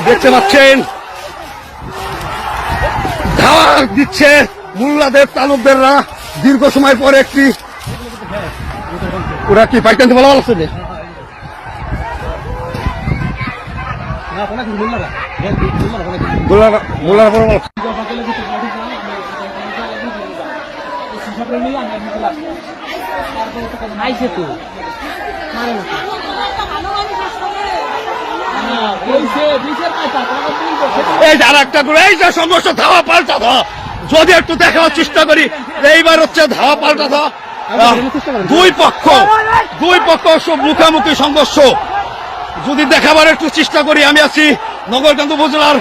দেখতে পাচ্ছেন ধাওয়া দিচ্ছে মোল্লাদের তালুকদাররা দীর্ঘ সময় পরে একটি ওরা কি পাইকান্তি বলা বলছে এই যে আর একটা করে এই যে সংঘর্ষ ধাওয়া পাল্টা ধাওয়া যদি একটু দেখানোর চেষ্টা করি এইবার হচ্ছে ধাওয়া পাল্টা ধাওয়া দুই পক্ষ সব মুখামুখি সংঘর্ষ যদি দেখাবার একটু চেষ্টা করি আমি আছি নগরকান্দা উপজেলার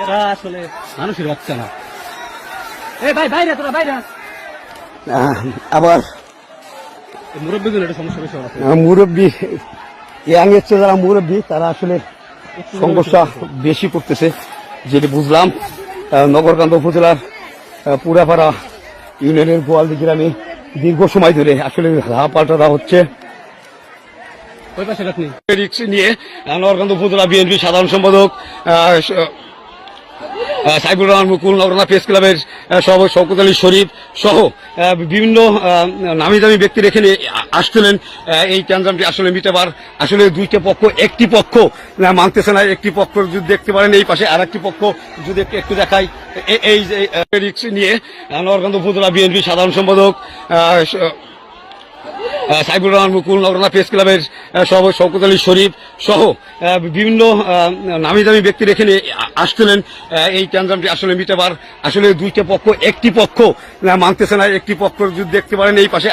এরা আসলে মানুষের বাচ্চা না বাইরে তোরা বাইরে আবার মুরব্বী যারা মুরব্বী তারা আসলে সমস্যা বেশি করতেছে যেটি বুঝলাম নগরকান্দা উপজেলার পুরাপাড়া ইউনিয়নের গোয়ালদি গ্রামে দীর্ঘ সময় ধরে আসলে পাল্টা দেওয়া হচ্ছে নিয়ে নগরকান্দা উপজেলা বিএনপি সাধারণ সম্পাদক সাইফুর রহমান মুকুল নগরকান্দা প্রেস ক্লাবের সভাপতি শওকত আলী শরীফ সহ বিভিন্ন নামি দামি ব্যক্তির এখানে আসছিলেন এই ট্যানজামটি আসলে মিটাবার আসলে দুইটা পক্ষ একটি পক্ষ মানতেছে না একটি পক্ষ যদি দেখতে পারেন এই পাশে আর একটি পক্ষ যদি একটু দেখাই এই যে রিক্স নিয়ে নগরকান্দা উপজেলা বিএনপি সাধারণ সম্পাদক সাইফুর রহমান মুকুল নগরকান্দা প্রেস ক্লাবের সভাপতি শওকত আলী শরীফ সহ বিভিন্ন নামি দামি ব্যক্তির এখানে আসছিলেন এই ট্যানজামটি আসলে মিটাবার আসলে দুইটা পক্ষ একটি পক্ষ মানতেছে না একটি পক্ষ যদি দেখতে পারেন এই পাশে